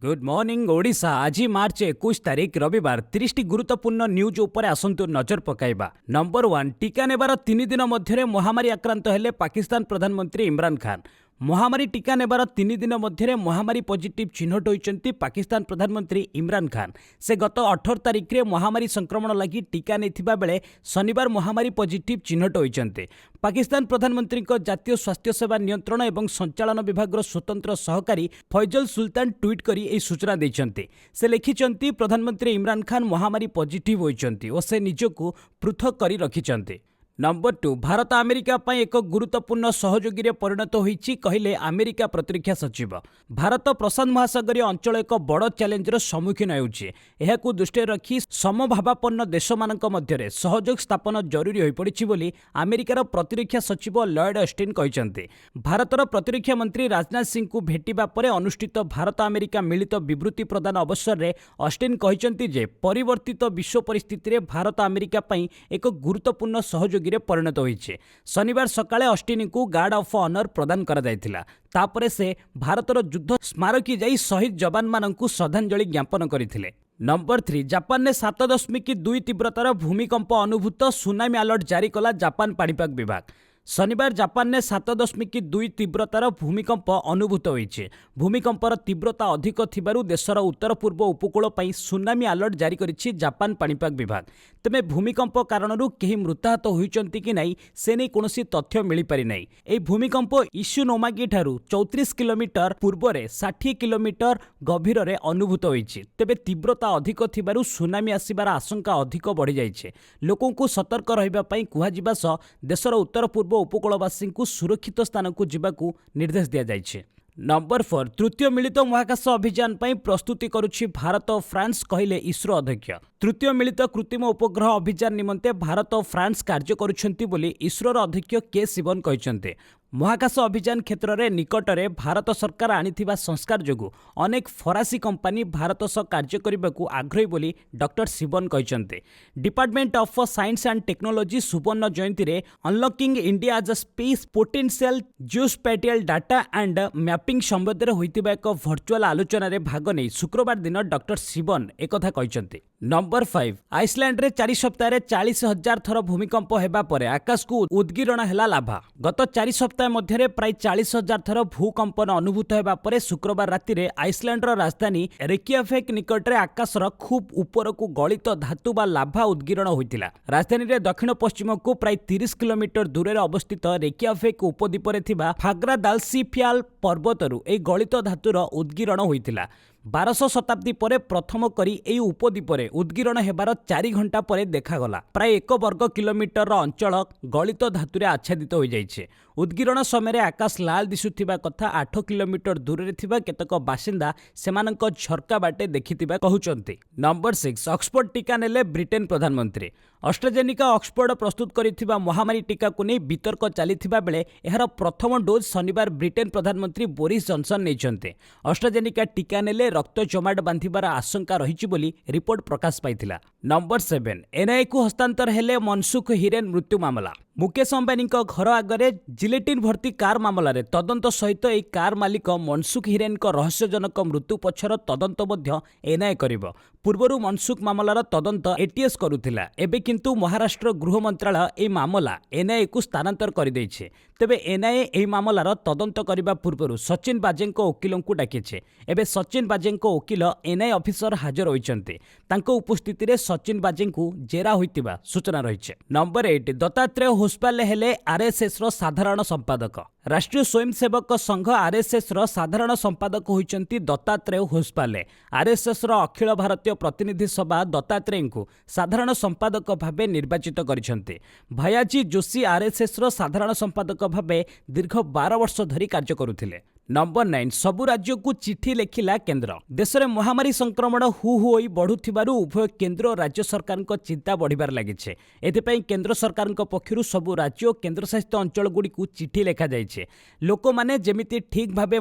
Good morning Odisha. आज मार्च 21 तारिख रविवार 30 गुरुत्वपूर्ण न्यूज उपर आसंतु नजर पकाइबा। नंबर 1, टीका नेबार 3 दिन मध्य महामारी आक्रांत हेले पाकिस्तान प्रधानमंत्री इमरान खान। महामारी टीका नेबार 3 दिन मध्य महामारी पॉजिटिव चिन्हट होइचंती पाकिस्तान प्रधानमंत्री इमरान खान। से गत 18 तारिख रे महामारी संक्रमण लगी टीका नेथिबा बेले शनिवार महामारी पॉजिटिव चिन्हट होइचंती। पाकिस्तान प्रधानमंत्री को जातीय स्वास्थ्य सेवा नियंत्रण एवं संचालन विभाग स्वतंत्र सहकारी फैजल सुल्तान ट्वीट करी ए सूचना देइचंती। से लिखिचंती प्रधानमंत्री इमरान खान महामारी पॉजिटिव होइचंती और से निजको पृथक करी रखिचंती। नंबर 2, भारत अमेरिका पर एक गुरुत्वपूर्ण सहयोगी रे परिणत होईची कहले अमेरिका प्रतिरक्षा सचिव। भारत प्रशांत महासागरीय अंचल एक बड़ चैलेंजर सम्मुखीन होउची। एहाकु दृष्टि रखी समभावापन्न देश मानक मध्यरे सहयोग स्थापन जरूरी होई पड़िछि बोली अमेरिकार प्रतिरक्षा सचिव लॉयड ऑस्टिन कहिसंते। भारतर प्रतिरक्षा मंत्री राजनाथ सिंह को भेटिबा परे अनुष्ठित भारत अमेरिका मिलित विवृत्ति प्रदान अवसर रे ऑस्टिन कहिसंती जे परिवर्तित विश्व परिस्थिति रे भारत अमेरिका पई एक गुरुत्वपूर्ण सहयोगी परिणत होइछे। शनिवार सकाळे ऑस्टिन को गार्ड ऑफ ऑनर प्रदान करा जायतिला। तापरे से भारतर युद्ध स्मारकी जाई शहीद जवान माननकु श्रद्धांजलि ज्ञापन करिथिले। नंबर 3, जापान ने 7.2 तीव्रतार भूमिकंप अनुभूत, सुनामी अलर्ट जारी कला जापान पाणीपाग विभाग। शनिवार जापान ने 7.2 तीव्रतार भूमिकंप अनुभूत होइछे। भूमिकंपर तीव्रता अधिक थिबारु देशर उत्तर पूर्व उपकूल पई सुनामी अलर्ट जारी करिछि जापान पाणीपाग विभाग। तमे भूमिकंप कारणरू केही मृताहत होइचंती कि नाही से नै कोनोसी तथ्य मिली पारि नाही। ए भूमिकंप इशुनोमागी ठारू 34 किलोमीटर पूर्वरे 60 किलोमीटर गभीर रे अनुभूत होइछि। तबे तीव्रता अधिक थिबारु सुनामी आसीबार आशंका अधिक बढ़ी जाइछे। लोकंकु सतर्क रहिबा पई कुहाजिबा सह देशर उत्तर पूर्व उपकूलवासी को सुरक्षित स्थान को जीवाकू निर्देश दिया जाइछे। नंबर 4, तृतीय मिलित महाकाश अभियान पर प्रस्तुति करुछि भारत और फ्रांस कहले इसरो अध्यक्ष। तृतीय मिलित कृत्रिम उपग्रह अभियान निमंते भारत और फ्रांस कार्य करुछंती बोली इसरोर अध्यक्ष के शिवन कहिसंते। महाकाश अभियान क्षेत्र में निकटरे भारत सरकार आनिथिबा संस्कार जोगु अनेक फरासी कंपानी भारत सह कार्य करबाकू आग्रही बोली डॉक्टर शिवन कहिसंते। Department of science and technology सुवर्ण जयंती रे unlocking India as a space potential geospatial data and mapping संबंध में होइतिबा एक वर्चुअल आलोचना रे भाग नै शुक्रवार दिन डॉक्टर शिवन एकथा कहिसंते। नंबर 5, आइसलैंड रे 4 सप्ताह 40,000 थर भूमिकंप हेबा परे आकाश को उद्गीरण हेला लाभा। गत 4 सप्ताह मध्य प्राय 40,000 थर भूकंपन अनुभूत हेबा परे शुक्रवार राति रे आइसलैंडर राजधानी रेकियाफेक निकटरे आकाशर खूब ऊपर को गलित धातु बा लाभा उद्गीरण होइतिला। राजधानी रे दक्षिण पश्चिम को प्राय 30 किलोमीटर दूर रे अवस्थित रेकियाफेक उपद्वीप रे थिबा फाग्रादालसिफ्याल पर्वतरु ए गलित धातुर उद्गीरण होइतिला। 1200 शताब्दी परे प्रथम करी एई उपद्वीप रे उद्गीरण हेबार 4 घंटा परे देखागला। प्राय 1 वर्ग किलोमीटर अंचल गलित धातुरे आच्छादित हो जाइछे। उद्गीरण समय आकाश लाल दिशुथिबा कथा 8 किलोमीटर दूर रे थिबा केतक बासिंदा सेमानक झरका बाटे देखिथिबा कहउचंती। नंबर 6, ऑक्सफोर्ड टीका नेले ब्रिटेन प्रधानमंत्री। ऑस्ट्राजेनिका ऑक्सफोर्ड प्रस्तुत करिथिबा महामारी टीका को नै वितर्क चलिथिबा बेले एहार प्रथम डोज शनिवार ब्रिटेन प्रधानमंत्री बोरिस जॉनसन नेइचंते। ऑस्ट्राजेनिका टीका नेले रक्त जमाट बांधिबार आशंका रहिछि बोली रिपोर्ट प्रकाश पाइथिला। नंबर 7, एनआईए को हस्तांतर हेले मनसुख हिरेन मृत्यु मामला। मुकेश अंबानी घर आगे जिलेटिन भर्ती कार मामला रे तदंत सहित एक कार मालिक मनसुख हिरेन रहस्यजनक मृत्यु पछर तदंत मध्य एनआईए करिबो। पूर्वरु मनसुख मामलार तदंत एटीएस करुथिला। एबे किंतु महाराष्ट्र गृह मंत्रालय ए मामला एनआईए को स्थानांतर कर दैछे। तेबे एनआईए ए मामलार तदंत करिबा पूर्वरु सचिन बाजेंको वकीलंकु डाकिछे। एबे सचिन बाजेंको वकील एनआईए ऑफिसर हाजर होइचंते। तांको उपस्थिति रे सचिन बाजेंको जेरा होइतिबा सूचना रहिछे। नंबर 8, दत्तात्रेय होसपाले हेले आरएसएस रो साधारण संपादक। राष्ट्रीय स्वयंसेवक संघ आरएसएस रो साधारण संपादक होइचंती दत्तात्रेय होसपाले। आरएसएस रो अखिल भारतीय प्रतिनिधि सभा दत्तात्रेय को साधारण संपादक भाबे निर्वाचित करिसंते। भयाजी जोशी आरएसएस रो साधारण संपादक भाबे दीर्घ 12 वर्ष धरि कार्य करुथिले। नंबर 9, सबु राज्य को चिठी लेखिला केंद्र। देश में महामारी संक्रमण हु होई बढ़ुथिबारु उभय केंद्र और राज्य सरकार को चिंता बढ़िबार लागिछे। एथिपई केंद्र सरकार पक्षरु सबु राज्य और केंद्रशासित अंचल गुडी को चिठी लेखा जाइछे। लोक माने जेमिति ठीक भाबे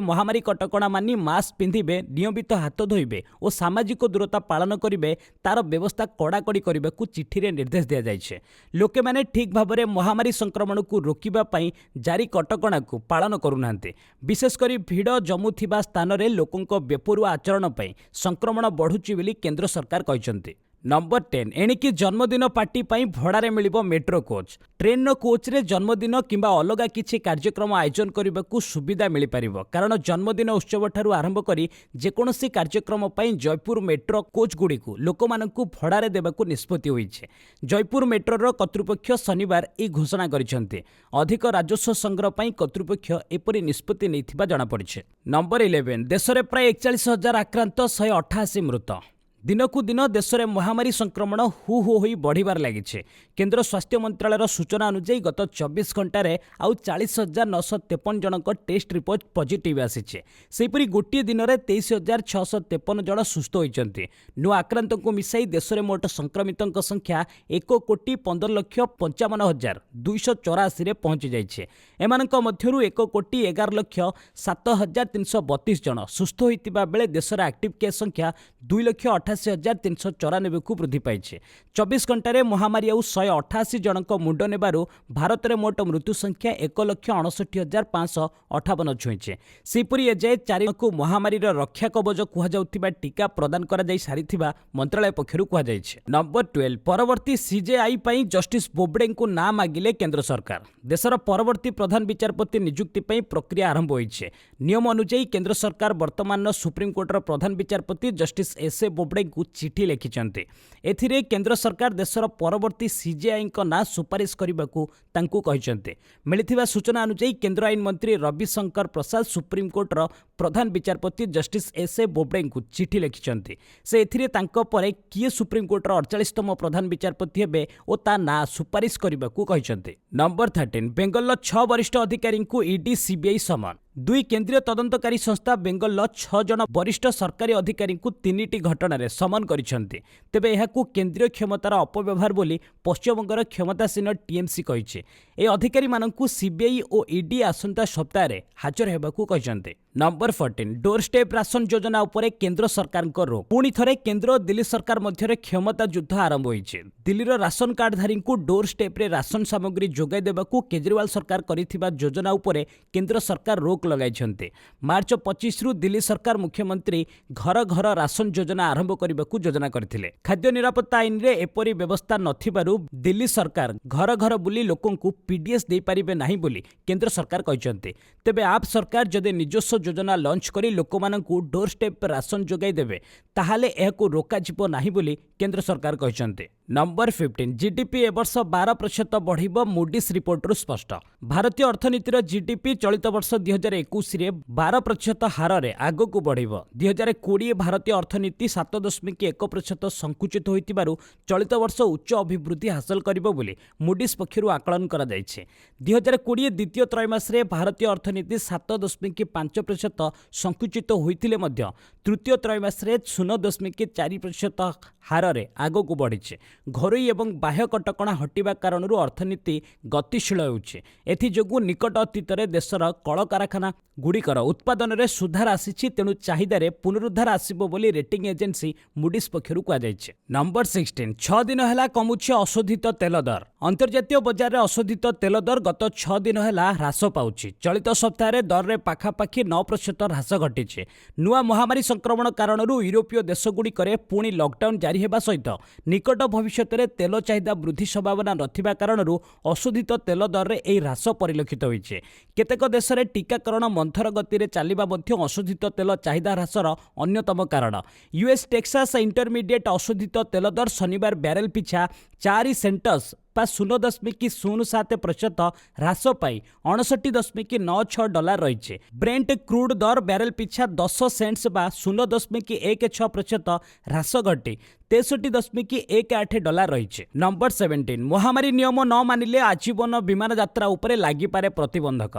महामारी कटकणा मानि मास्क पिंधिबे, नियमित हाथ धोइबे और सामाजिक दूरता पालन करिबे तार व्यवस्था कड़ाकड़ी करबाकू चिठी रे निर्देश दिया जाइछे। लोके माने ठीक भाबरे महामारी संक्रमण को रोकिबा पई जारी कटकणा को पालन करूनांते। विशेष करी ଭିଡ଼ ଜମୁଥିବା ସ୍ଥାନରେ ଲୋକଙ୍କ ବେପରୁଆ ଆଚରଣ ପାଇଁ ସଂକ୍ରମଣ ବଢ଼ୁଛି ବୋଲି କେନ୍ଦ୍ର ସରକାର କହିଛନ୍ତି। ନମ୍ବର 10 ଏଣିକି ଜନ୍ମଦିନ ପାର୍ଟି ପାଇଁ ଭଡ଼ାରେ ମିଳିବ ମେଟ୍ରୋ କୋଚ୍। ଟ୍ରେନ୍ର କୋଚ୍ରେ ଜନ୍ମଦିନ କିମ୍ବା ଅଲଗା କିଛି କାର୍ଯ୍ୟକ୍ରମ ଆୟୋଜନ କରିବାକୁ ସୁବିଧା ମିଳିପାରିବ, କାରଣ ଜନ୍ମଦିନ ଉତ୍ସବଠାରୁ ଆରମ୍ଭ କରି ଯେକୌଣସି କାର୍ଯ୍ୟକ୍ରମ ପାଇଁ ଜୟପୁର ମେଟ୍ରୋ କୋଚ୍ଗୁଡ଼ିକୁ ଲୋକମାନଙ୍କୁ ଭଡ଼ାରେ ଦେବାକୁ ନିଷ୍ପତ୍ତି ହୋଇଛି। ଜୟପୁର ମେଟ୍ରୋର କର୍ତ୍ତୃପକ୍ଷ ଶନିବାର ଏହି ଘୋଷଣା କରିଛନ୍ତି। ଅଧିକ ରାଜସ୍ୱ ସଂଗ୍ରହ ପାଇଁ କର୍ତ୍ତୃପକ୍ଷ ଏପରି ନିଷ୍ପତ୍ତି ନେଇଥିବା ଜଣାପଡ଼ିଛି। ନମ୍ବର 11 ଦେଶରେ ପ୍ରାୟ 41,000 ଆକ୍ରାନ୍ତ, 188 ମୃତ। ଦିନକୁ ଦିନ ଦେଶରେ ମହାମାରୀ ସଂକ୍ରମଣ ହୁ ହୁ ହୋଇ ବଢ଼ିବାରେ ଲାଗିଛି। କେନ୍ଦ୍ର ସ୍ୱାସ୍ଥ୍ୟ ମନ୍ତ୍ରାଳୟର ସୂଚନା ଅନୁଯାୟୀ ଗତ 24 ଘଣ୍ଟାରେ ଆଉ 40,953 ଜଣଙ୍କ ଟେଷ୍ଟ ରିପୋର୍ଟ ପଜିଟିଭ୍ ଆସିଛି। ସେହିପରି ଗୋଟିଏ ଦିନରେ 23,653 ଜଣ ସୁସ୍ଥ ହୋଇଛନ୍ତି। ନୂଆ ଆକ୍ରାନ୍ତଙ୍କୁ ମିଶାଇ ଦେଶରେ ମୋଟ ସଂକ୍ରମିତଙ୍କ ସଂଖ୍ୟା 1,15,55,284ରେ ପହଞ୍ଚିଯାଇଛି। ଏମାନଙ୍କ ମଧ୍ୟରୁ 1,11,07,332 ଜଣ ସୁସ୍ଥ ହୋଇଥିବା ବେଳେ ଦେଶର ଆକ୍ଟିଭ୍ କେସ୍ ସଂଖ୍ୟା 2,88,394କୁ ବୃଦ୍ଧି ପାଇଛି। 24 ଘଣ୍ଟାରେ ମହାମାରୀ ଆଉ 188 ଜଣଙ୍କ ମୁଣ୍ଡ ନେବାରୁ ଭାରତରେ ମୋଟ ମୃତ୍ୟୁ ସଂଖ୍ୟା 1,59,558 ଛୁଇଁଛି। ସେହିପରି ଏଯାଏ 4କୁ ମହାମାରୀର ରକ୍ଷା କବଚ କୁହାଯାଉଥିବା ଟିକା ପ୍ରଦାନ କରାଯାଇ ସାରିଥିବା ମନ୍ତ୍ରାଳୟ ପକ୍ଷରୁ କୁହାଯାଇଛି। ନମ୍ବର 12 ପରବର୍ତ୍ତୀ ସିଜେଆଇ ପାଇଁ ଜଷ୍ଟିସ୍ ବୋବଡେଙ୍କୁ ନାଁ ମାଗିଲେ କେନ୍ଦ୍ର ସରକାର। ଦେଶର ପରବର୍ତ୍ତୀ ପ୍ରଧାନ ବିଚାରପତି ନିଯୁକ୍ତି ପାଇଁ ପ୍ରକ୍ରିୟା ଆରମ୍ଭ ହୋଇଛି। ନିୟମ ଅନୁଯାୟୀ କେନ୍ଦ୍ର ସରକାର ବର୍ତ୍ତମାନର ସୁପ୍ରିମକୋର୍ଟର ପ୍ରଧାନ ବିଚାରପତି ଜଷ୍ଟିସ୍ ଏସ୍ଏ ବୋବଡେଙ୍କୁ ଚିଠି ଲେଖିଛନ୍ତି। ଏଥିରେ କେନ୍ଦ୍ର ସରକାର ଦେଶର ପରବର୍ତ୍ତୀ ସିଜେଆଇଙ୍କ ନାଁ ସୁପାରିଶ କରିବାକୁ ତାଙ୍କୁ କହିଛନ୍ତି। ମିଳିଥିବା ସୂଚନା ଅନୁଯାୟୀ କେନ୍ଦ୍ର ଆଇନ ମନ୍ତ୍ରୀ ରବିଶଙ୍କର ପ୍ରସାଦ ସୁପ୍ରିମକୋର୍ଟର ପ୍ରଧାନ ବିଚାରପତି ଜଷ୍ଟିସ୍ ଏସ୍ଏ ବୋବଡେଙ୍କୁ ଚିଠି ଲେଖିଛନ୍ତି। ସେ ଏଥିରେ ତାଙ୍କ ପରେ କିଏ ସୁପ୍ରିମକୋର୍ଟର 48ତମ ପ୍ରଧାନ ବିଚାରପତି ହେବେ ଓ ତା ନାଁ ସୁପାରିଶ କରିବାକୁ କହିଛନ୍ତି। ନମ୍ବର 13 ବେଙ୍ଗଲର 6 ବରିଷ୍ଠ ଅଧିକାରୀଙ୍କୁ ଇଡି ସିବିଆଇ ସମନ। ଦୁଇ କେନ୍ଦ୍ରୀୟ ତଦନ୍ତକାରୀ ସଂସ୍ଥା ବେଙ୍ଗଲର 6 ଜଣ ବରିଷ୍ଠ ସରକାରୀ ଅଧିକାରୀଙ୍କୁ 3ଟି ଘଟଣାରେ ସମନ କରିଛନ୍ତି। ତେବେ ଏହାକୁ କେନ୍ଦ୍ରୀୟ କ୍ଷମତାର ଅପବ୍ୟବହାର ବୋଲି ପଶ୍ଚିମବଙ୍ଗର କ୍ଷମତାସୀନ ଟିଏମ୍ସି କହିଛି। ଏହି ଅଧିକାରୀମାନଙ୍କୁ ସିବିଆଇ ଓ ଇଡି ଆସନ୍ତା ସପ୍ତାହରେ ହାଜର ହେବାକୁ କହିଛନ୍ତି। ନମ୍ବର 14 ଡୋର୍ ଷ୍ଟେପ୍ ରାସନ ଯୋଜନା ଉପରେ କେନ୍ଦ୍ର ସରକାରଙ୍କ ରୋକ। ପୁଣି ଥରେ କେନ୍ଦ୍ର ଓ ଦିଲ୍ଲୀ ସରକାର ମଧ୍ୟରେ କ୍ଷମତା ଯୁଦ୍ଧ ଆରମ୍ଭ ହୋଇଛି। ଦିଲ୍ଲୀର ରାସନ କାର୍ଡଧାରୀଙ୍କୁ ଡୋର୍ ଷ୍ଟେପ୍ରେ ରାସନ ସାମଗ୍ରୀ ଯୋଗାଇ ଦେବାକୁ କେଜରିୱାଲ ସରକାର କରିଥିବା ଯୋଜନା ଉପରେ କେନ୍ଦ୍ର ସରକାର ରୋକ ଲଗାଇଛନ୍ତି। ମାର୍ଚ୍ଚ 25ରୁ ଦିଲ୍ଲୀ ସରକାର ମୁଖ୍ୟମନ୍ତ୍ରୀ ଘର ଘର ରାସନ ଯୋଜନା ଆରମ୍ଭ କରିବାକୁ ଯୋଜନା କରିଥିଲେ। ଖାଦ୍ୟ ନିରାପତ୍ତା ଆଇନରେ ଏପରି ବ୍ୟବସ୍ଥା ନଥିବାରୁ ଦିଲ୍ଲୀ ସରକାର ଘର ଘର ବୁଲି ଲୋକଙ୍କୁ ପିଡିଏସ୍ ଦେଇପାରିବେ ନାହିଁ ବୋଲି କେନ୍ଦ୍ର ସରକାର କହିଛନ୍ତି। ତେବେ ଆପ୍ ସରକାର ଯଦି ନିଜସ୍ୱ ଯୋଜନା ଲଞ୍ଚ କରି ଲୋକମାନଙ୍କୁ ଡୋର୍ ଷ୍ଟେପ୍ ରାସନ ଯୋଗାଇ ଦେବେ ତାହେଲେ ଏହାକୁ ରୋକାଯିବ ନାହିଁ ବୋଲି କେନ୍ଦ୍ର ସରକାର କହିଛନ୍ତି। ନମ୍ବର 15 ଜିଡିପି ଏ ବର୍ଷ 12% ବଢ଼ିବ, ମୁଡିସ୍ ରିପୋର୍ଟରୁ ସ୍ପଷ୍ଟ। ଭାରତୀୟ ଅର୍ଥନୀତିର ଜିଡିପି ଚଳିତ ବର୍ଷ 2021ରେ 12% ହାରରେ ଆଗକୁ ବଢ଼ିବ। 2020 ଭାରତୀୟ ଅର୍ଥନୀତି 7.1% ସଙ୍କୁଚିତ ହୋଇଥିବାରୁ ଚଳିତ ବର୍ଷ ଉଚ୍ଚ ଅଭିବୃଦ୍ଧି ହାସଲ କରିବ ବୋଲି ମୁଡିସ୍ ପକ୍ଷରୁ ଆକଳନ କରାଯାଇଛି। 2020 ଦ୍ୱିତୀୟ ତ୍ରୈମାସରେ ଭାରତୀୟ ଅର୍ଥନୀତି 7.5% ସଙ୍କୁଚିତ ହୋଇଥିଲେ ମଧ୍ୟ ତୃତୀୟ ତ୍ରୈମାସରେ 0.4% ହାରରେ ଆଗକୁ ବଢ଼ିଛି। ଘରୋଇ ଏବଂ ବାହ୍ୟ କଟକଣା ହଟିବା କାରଣରୁ ଅର୍ଥନୀତି ଗତିଶୀଳ ହେଉଛି। ଏଥିଯୋଗୁଁ ନିକଟ ଅତୀତରେ ଦେଶର କଳକାରଖାନା ଗୁଡ଼ିକର ଉତ୍ପାଦନରେ ସୁଧାର ଆସିଛି, ତେଣୁ ଚାହିଦାରେ ପୁନରୁଦ୍ଧାର ଆସିବ ବୋଲି ରେଟିଂ ଏଜେନ୍ସି ମୁଡିସ୍ ପକ୍ଷରୁ କୁହାଯାଇଛି। ନମ୍ବର 16 6 ଦିନ ହେଲା କମୁଛି ଅଶୋଧିତ ତେଲ ଦର। ଅନ୍ତର୍ଜାତୀୟ ବଜାରରେ ଅଶୋଧିତ ତେଲ ଦର ଗତ 6 ଦିନ ହେଲା ହ୍ରାସ ପାଉଛି। ଚଳିତ ସପ୍ତାହରେ ଦରରେ ପାଖାପାଖି 9% ହ୍ରାସ ଘଟିଛି। ନୂଆ ମହାମାରୀ ସଂକ୍ରମଣ କାରଣରୁ ୟୁରୋପୀୟ ଦେଶଗୁଡ଼ିକରେ ପୁଣି ଲକଡାଉନ୍ ଜାରି ହେବା ସହିତ ନିକଟ ଭବିଷ୍ୟତରେ ତେଲ ଚାହିଦା ବୃଦ୍ଧି ସମ୍ଭାବନା ନଥିବା କାରଣରୁ ଅଶୋଧିତ ତେଲ ଦରରେ ଏହି ହ୍ରାସ ପରିଲକ୍ଷିତ ହୋଇଛି। କେତେକ ଦେଶରେ ଟିକାକରଣ ମନ୍ଥର ଗତିରେ ଚାଲିବା ମଧ୍ୟ ଅଶୋଧିତ ତେଲ ଚାହିଦା ହ୍ରାସର ଅନ୍ୟତମ କାରଣ। ୟୁଏସ୍ ଟେକ୍ସାସ୍ ଇଣ୍ଟରମିଡିଏଟ୍ ଅଶୋଧିତ ତେଲ ଦର ଶନିବାର ବ୍ୟାରେଲ ପିଛା 4 ସେଣ୍ଟସ୍ ବା 0.07% ହ୍ରାସ ପାଇ $69.96 ରହିଛି। ବ୍ରେଣ୍ଟ କ୍ରୁଡ୍ ଦର ବ୍ୟାରେଲ ପିଛା 10 ସେଣ୍ଟସ୍ ବା 0.16% ହ୍ରାସ ଘଟି $63.18 ରହିଛି। ନମ୍ବର 17 ମହାମାରୀ ନିୟମ ନ ମାନିଲେ ଆଜୀବନ ବିମାନ ଯାତ୍ରା ଉପରେ ଲାଗିପାରେ ପ୍ରତିବନ୍ଧକ।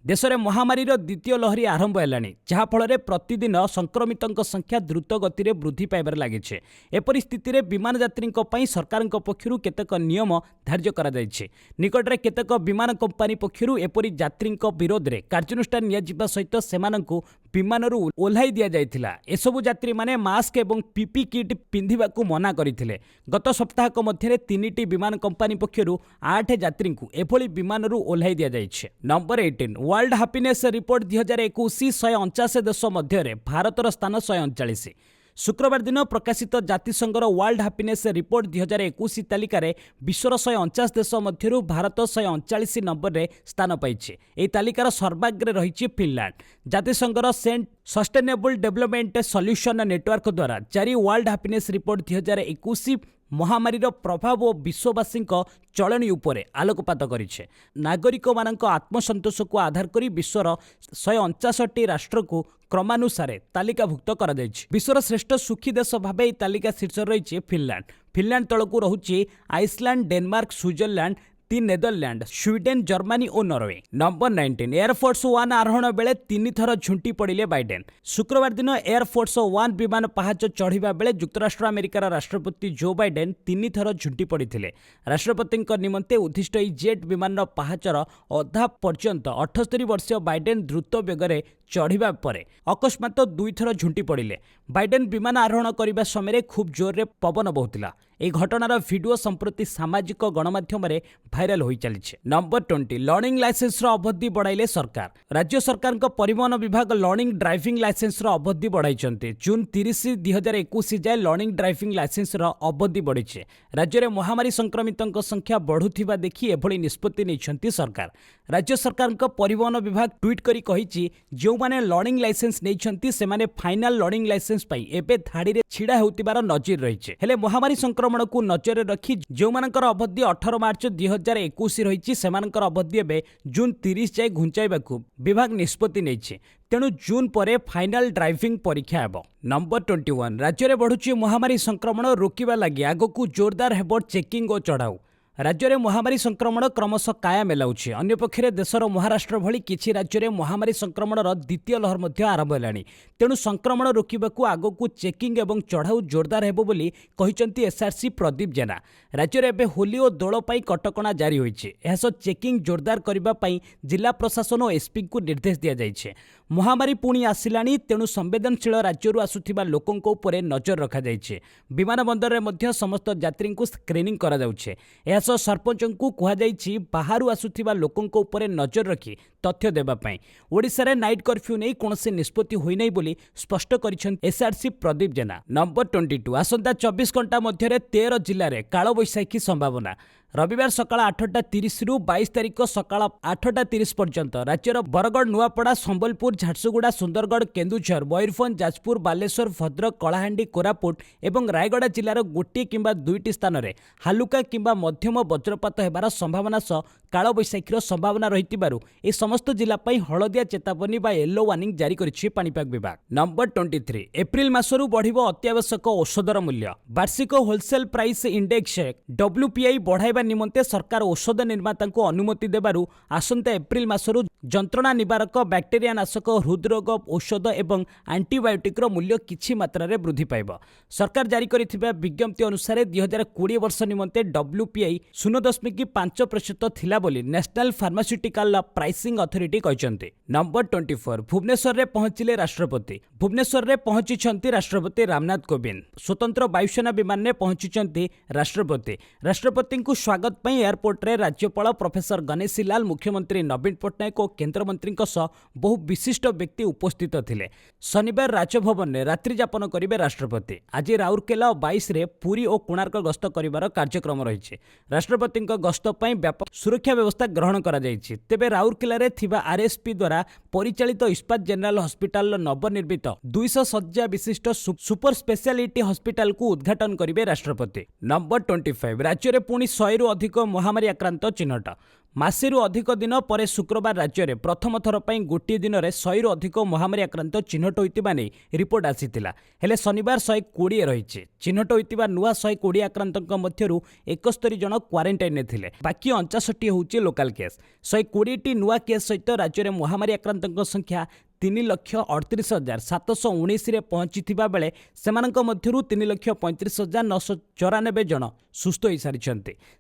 ଦେଶରେ ମହାମାରୀର ଦ୍ୱିତୀୟ ଲହରୀ ଆରମ୍ଭ ହେଲାଣି, ଯାହାଫଳରେ ପ୍ରତିଦିନ ସଂକ୍ରମିତଙ୍କ ସଂଖ୍ୟା ଦ୍ରୁତ ଗତିରେ ବୃଦ୍ଧି ପାଇବାରେ ଲାଗିଛି। ଏପରି ସ୍ଥିତିରେ ବିମାନ ଯାତ୍ରୀଙ୍କ ପାଇଁ ସରକାରଙ୍କ ପକ୍ଷରୁ କେତେକ ନିୟମ ଧାର୍ଯ୍ୟ କରାଯାଇଛି। ନିକଟରେ କେତେକ ବିମାନ କମ୍ପାନୀ ପକ୍ଷରୁ ଏପରି ଯାତ୍ରୀଙ୍କ ବିରୋଧରେ କାର୍ଯ୍ୟାନୁଷ୍ଠାନ ନିଆଯିବା ସହିତ ସେମାନଙ୍କୁ विमानरू ओह्लाई दिया जाइथिला। एसबु यात्री माने मास्क एवं पीपी किट पिंधिबाकू मना करथिले। गत सप्ताहक मध्यरे 3टी विमान कंपनी पक्षरु 8 यात्री को एभली विमानरू ओह्लाई दिया जाइछे। नंबर 18 वर्ल्ड हैप्पीनेस रिपोर्ट 2021 149 देश मध्यरे भारतर स्थान 139। शुक्रवार दिन प्रकाशित जातिसंघर वर्ल्ड हैप्पीनेस रिपोर्ट 2021 तालिकार विश्वर 149 देश मध्यरु भारत 139 नंबर रे स्थान पाइछे। एही तालिकार सर्वाग्रे रहिछि फिनलैंड। जातिसंघर सेंट सस्टेनेबल डेवलपमेंट सॉल्यूशन नेटवर्क द्वारा जारी वर्ल्ड हैप्पीनेस रिपोर्ट 2021 महामारी प्रभाव और विश्ववासी चलनी उपरे आलोकपात करिछे। नागरिक मानक आत्मसंतोष को आधार करी विश्वर 159 राष्ट्र को क्रमानुसार तालिकाभुक्त करा जायछि। विश्वर श्रेष्ठ सुखी देश भाबे तालिका शीर्ष रही फिनलैंड। फिनलैंड तलकू रहुछि Iceland, Denmark, Switzerland, Netherland, Sweden, Germany और नॉर्वे। नंबर 19 एयरफोर्स 1 आरोहण बेले 3 थर झुंटी पड़िले बाइडेन। शुक्रवार दिन एयरफोर्स 1 विमान पहाच चढ़िबा बेले युक्तराष्ट्र अमेरिकार राष्ट्रपति जो बाइडेन 3 थर झुंटी पड़िथिले। राष्ट्रपति निमंते उद्दिष्ट ई जेट विमान पहाचर अधा पर्यंत 78 वर्षीय बाइडेन द्रुत बेगरे चढ़िबा परे अकस्मात 2 थर झुंटी पड़िले। बाइडेन विमान आरोहण करने समय खूब जोर रे पवन बहुला। এই ঘটনার ভিডিও সম্প্রতি সামাজিক গণমাধ্যমে ভাইরাল হয়ে চালিছে। নম্বর 20 লর্নিং লাইসেন্সর অবধি বড়াইলে সরকার। রাজ্য সরকারଙ୍କ পরিবহন বিভাগ লর্নিং ড্রাইভিং লাইসেন্সর অবধি বড়াইଛନ୍ତି। জুন 30 2021 যাଏ লর্নিং ড্রাইভিং লাইসেন্সর অবধি বড়িছে। রাজ্যরে মহামারী সংক্রমিতଙ୍କ সংখ্যা বঢ়ୁଥିବା দেখি এভଳି নিষ্পত্তি নেইଛନ୍ତି সরকার। রাজ্য সরকারଙ୍କ পরিবহন বিভাগ টুইট করি কহিছি ଯେଉଁମାନେ লর্নিং লাইসেন্স নেইଛନ୍ତି ସେମାନେ ফাইনাল লর্নিং লাইসেন্স পাই এবে ধাড়িরে ছিড়া ହେଉଥିବାର ନଜିର ରହିଛି। ହେଲେ ମହାମାରୀ ସଂକ୍ରମଣ को नजर रखी जो मानकर अवधि 18 मार्च 2021 रही सेमानकर अवधि एवं जून 30 जाए घुंचाइबा विभाग निष्पत्ति नहीं। तेणु जून पर फाइनाल ड्राइविंग परीक्षा हेब। नंबर 21 राज्य में बढ़ुची महामारी संक्रमण रोकवा लगी आगक जोरदार हेब चेकिंग और चढ़ाऊ। राज्य में महामारी संक्रमण क्रमशः काया मेलाउछि। अन्य पक्षरे देशर महाराष्ट्र भली किछि राज्य में महामारी संक्रमण द्वितीय लहर मध्य आरंभ हेलाणी। तेणु संक्रमण रोकवाकू आगकू चेकिंग एवं चढ़ाऊ जोरदार हेब बोली कहिसंती एसआरसी प्रदीप जेना। राज्य में एबे होली और दोल पाई कटकणा जारी होइछि। एहास चेकिंग जोरदार करबा पाई जिला प्रशासन और एसपी को निर्देश दिया जाइछे। महामारी पुणी आसिलाणी तेणु संवेदनशील राज्यरू आसुथिबा लोकंक उपरे नजर रखा जाइछे। विमान बंदर रे मध्य समस्त यात्री को स्क्रीनिंग करा जाउछे। एहास सरपंच को कहा जाइछि बाहरु आसुथिबा लोकंक उपरे नजर रखी तथ्य देबा पाई। ओडिशा रे नाइट कर्फ्यू नै कोनोसी निष्पत्ति होई नै बोली स्पष्ट करिछन्ति एसआरसी प्रदीप जेना। नंबर 22 आसंता 24 घंटा मध्य 13 जिले में कालबैशाखी संभावना। रविवार सकाळ 8:30 रु 22 तारिख सकाळ 8:30 पर्यंत राज्यर बरगढ़, नुआपड़ा, संबलपुर, झारसुगुड़ा, सुंदरगढ़, केन्दुझर, मयूरभंज, जाजपुर, बालेश्वर, भद्रक, कलाहांडी, कोरापुट एवं रायगड़ा जिलार गोटे किंबा 2टी स्थान में हालुका किंबा मध्यम वज्रपात हेबार संभावना सह कालबैशाखीर संभावना रहितिबारु ए समस्त जिला पई हळदिया चेतावनी बा येलो वार्निंग जारी करिछि पाणीपाग विभाग। नंबर 23 एप्रिल मासरु बढ़िबो अत्यावश्यक औषधर मूल्य। वार्षिक होलसेल प्राइस इंडेक्स WPI बढ़ाइबा निमंते सरकार औषध निर्माता को अनुमति देबारु आसंता एप्रिल मासरु जंत्रणा निवारक, बैक्टेरिया नाशक, हृदरोग औषध एवं एंटीबायोटिक मूल्य किछि मात्रा रे वृद्धि पाइब। सरकार जारी करिथिबा विज्ञप्ति अनुसार 2020 वर्ष निमंते WPI 0.5% थिला बोली नेशनल फार्मास्यूटिकल प्राइसिंग अथॉरिटी कहचंती। नंबर 24 भुवनेश्वर रे पहुंचिले राष्ट्रपति। भुवनेश्वर रे पहुंचिछंती राष्ट्रपति रामनाथ कोविंद। स्वतंत्र वायुसेना विमान रे पहुंचिछंती राष्ट्रपति। राष्ट्रपति को स्वागत पई एयरपोर्ट रे राज्यपाल प्रोफेसर गणेशी लाल, मुख्यमंत्री नवीन पट्टनायक और केंद्रमंत्री बहु विशिष्ट व्यक्ति उपस्थित थिले। शनिवार राजभवन में रात्रि यापन करिवे राष्ट्रपति। आज राउरकेला 22 रे पुरी और कोणार्क गस्त करिवार कार्यक्रम रही। राष्ट्रपति गस्त पई व्यापक सुरक्षा व्यवस्था ग्रहण करा जायछि। तेबे राउरकेला रे थिबा आरएसपी द्वारा परिचालित इस्पात जनरल हॉस्पिटल नवनिर्मित 200 शଯ୍ୟା विशिष्ट सुपर स्पेशलिटी हॉस्पिटल को उद्घाटन करिवे राष्ट्रपति। नंबर 25 राज्य में पुणी 100 रु अधिक महामारी आक्रांत चिन्हट। मासेरु अधिक दिन पर शुक्रवार राज्य में प्रथम थर पर गोटे दिन में 100 रु अधिक महामारी आक्रांत चिन्हट होइतिबा नै रिपोर्ट आसीथिला। हेले शनिवार 120 रहिछि। चिन्हट होइतिबा नुआ 120 आक्रांतक मध्यरु 71 जन क्वारंटाइन थिले। बाकी 59 होउछि लोकल केस। 120 टी नुआ केस सहित राज्य में महामारी आक्रांतक संख्या 3,38,719 रे पहुंची बेले सेमानक मध्यरु 3,35,994 जन सुस्थ हो सारी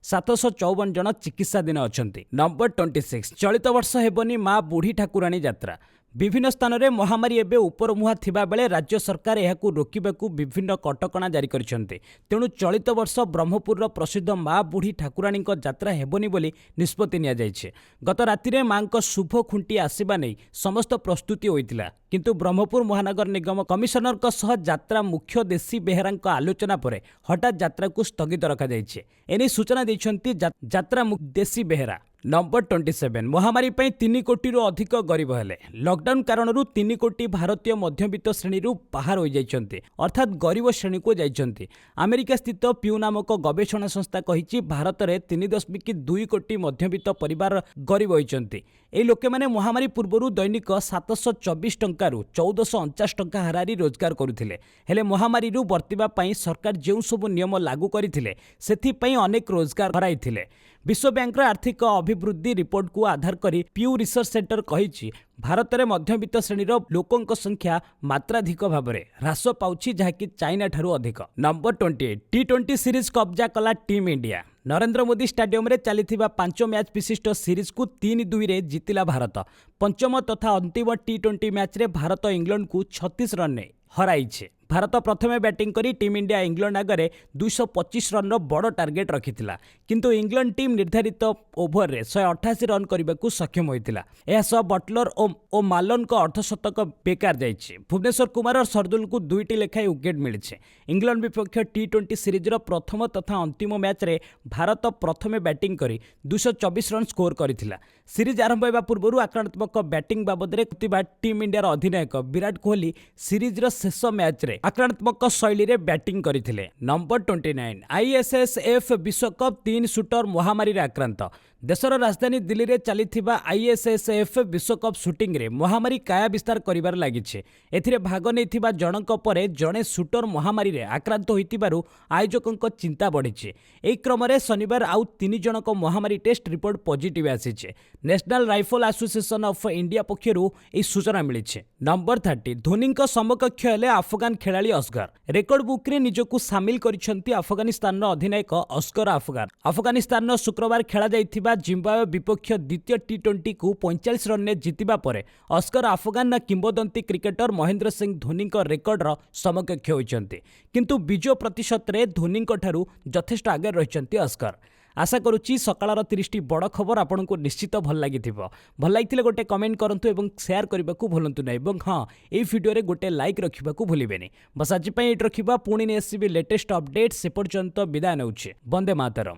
754 जन चिकित्साधीन अच्छा। नंबर 26 चलित वर्ष हेबनी माँ बुढ़ी ठाकुराणी यात्रा। विभिन्न स्थान में महामारी एवं उपरमुहा थिबा बेले राज्य सरकार यह रोकने विभिन्न कटकणा जारी करिसेंते। तेणु चलित वर्ष ब्रह्मपुर प्रसिद्ध माँ बुढ़ी ठाकुराणी यात्रा हेबनी बोली निष्पत्ति निया जाइछे। गत राति माँ शुभ खुंटी आसवा नहीं समस्त प्रस्तुति होइतिला, किंतु ब्रह्मपुर महानगर निगम कमिशनर सह यात्रा मुख्य देशी बेहेरा आलोचना पर हठात यात्रा को स्थगित रखा जाइछे। एने सूचना दैछंती यात्रा देशी बेहेरा। नंबर 27 महामारी पर 3 कोटी अधिक गरीब हेले। लॉकडाउन कारण 3 कोटी भारतीय मध्यवित्त श्रेणी बाहर हो जाइछन्ते, अर्थात गरीब श्रेणी को जाइछन्ते। अमेरिका स्थित प्यू नामक गवेषणा संस्था कहिछि भारत में 3.2 कोटी मध्यवित्त परिवार गरीब होइछन्ते। ए लोके माने महामारी पूर्व दैनिक 724 टंकारु 1449 टंका हारारी रोजगार करुथिले। हेले महामारी बर्तिबा पई सरकार जेउ सब नियम लागू करिथिले सेथि पई अनेक रोजगार हराइथिले। विश्व बैंक आर्थिक अभिवृद्धि रिपोर्ट को आधार करी प्यू रिसर्च सेंटर कहिछि भारत में मध्यवित्त श्रेणीर लोकों संख्या मात्राधिक भाव में ह्रास पाउछि, जहाँकि चाइना ठारू अधिक। नंबर 28 T20 सीरीज कब्जा कला team India. Narendra Modi stadium रे चलिथिबा 5 मैच विशिष्ट सीरीज को 3-2 रे जीतिला भारत। पंचम तथा अंतिम T20 मैच रे भारत इंग्लैंड को 36 रन ने हराइछे। भारत प्रथमे बैटिंग करी टीम इंडिया इंग्लैंड आगे 225 रन बड़ टार्गेट रखिथिला, किंतु इंग्लैंड टीम निर्धारित ओभर रे 188 रन करने को सक्षम होइतिला। एसह बटलर और मालन को अर्धशतक बेकार जाइछे। भुवनेश्वर कुमार और सरदुल को 2टी लेखाएं विकेट मिलिछे। इंग्लैंड विपक्ष T20 सीरीज प्रथम तथा अंतिम मैच रे भारत प्रथमे बैटिंग करी 224 रन स्कोर करिथिला। सीरीज आरंभ होगा पूर्व आक्रामक बैटिंग बाबद में टीम इंडिया अधिनायक विराट कोहली सीरीज शेष मैच रे आक्रामक शैली रे बैटिंग करथिले। नंबर 29 ISSF विश्वकप 3 शूटर महामारी रे आक्रांत। देशर राजधानी दिल्ली रे चलिथिबा ISSF विश्वकप शूटिंग रे महामारी काया विस्तार करिबार लागिछे। एथिरे भाग नेथिबा जनक परे जणे शूटर महामारी रे आक्रांत होइतिबारु आयोजकक चिंता बढ़िछे। एही क्रम रे शनिवार आउ 3 जनक महामारी टेस्ट रिपोर्ट पॉजिटिव आसीछे। National rifle association of India पक्षरु एही सूचना मिलिछे। नंबर 30 धोनीक समकक्ष हेले अफगान खेलाड़ी असगर। रेकर्ड बुक रे निजकु शामिल करिसेंती अफगानिस्तान अधिनायक अस्कर अफगान। अफगानिस्तान शुक्रवार खेला जाइथिबा जिम्बाब्वे विपक्ष द्वितीय T20 को 45 रन ने जीतिबा परे अस्कर अफगान किंबदंती क्रिकेटर महेंद्र सिंह धोनी रेकर्डर समकक्ष होइछन्ते, किंतु विजय प्रतिशत रे धोनी ठारू यथेष्ट आगे रहिछन्ते अस्कर। आशा करुच्ची सकाळर 30टी बड़ खबर आपको निश्चित भल लगी गोटे कमेंट करंतु एवं शेयर करने को भूलु ना। हाँ, ये वीडियो रे गोटे लाइक रखा भूलें। बस आज रखा पुणी आसबि लेटेस्ट अपडेट। से पर्यंत विदाय नौचे। वंदे मातरम।